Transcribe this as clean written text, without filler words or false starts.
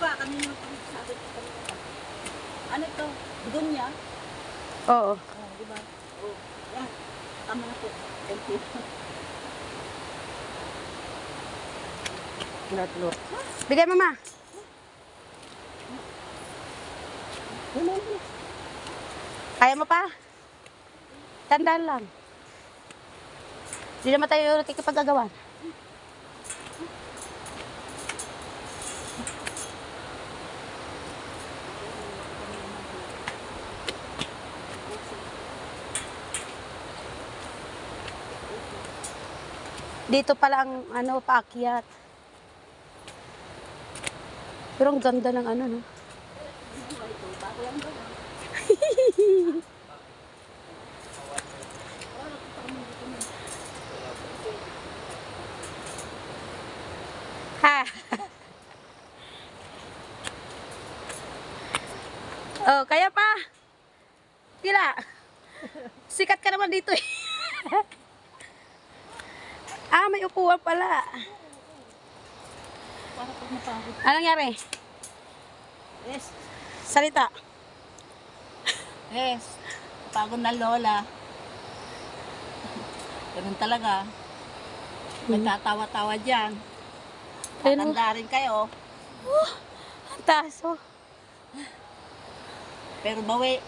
pa, kanina pa sabi ko kanina. Ano ito? Dunya? Oo. Oh, di ba? Oh, yan. Tama na po. Thank you. Lot. Bigay mama. Kaya mo pa? Tandaan lang. Hindi naman tayo nakikipag-agawan. Dito pala ang ano, paakyat. Pero ang ganda ng ano, no? Ha? Oh, kaya pa? Tila. Sikat ka naman dito eh. Ah, may upuan pala. Para pag napagod. Anong nangyari? Yes. Salita. Yes. Pagod na lola. Ganun talaga. May tatawa-tawa dyan. Ayun, Tatanda rin kayo. ang taas, oh. Pero bawi.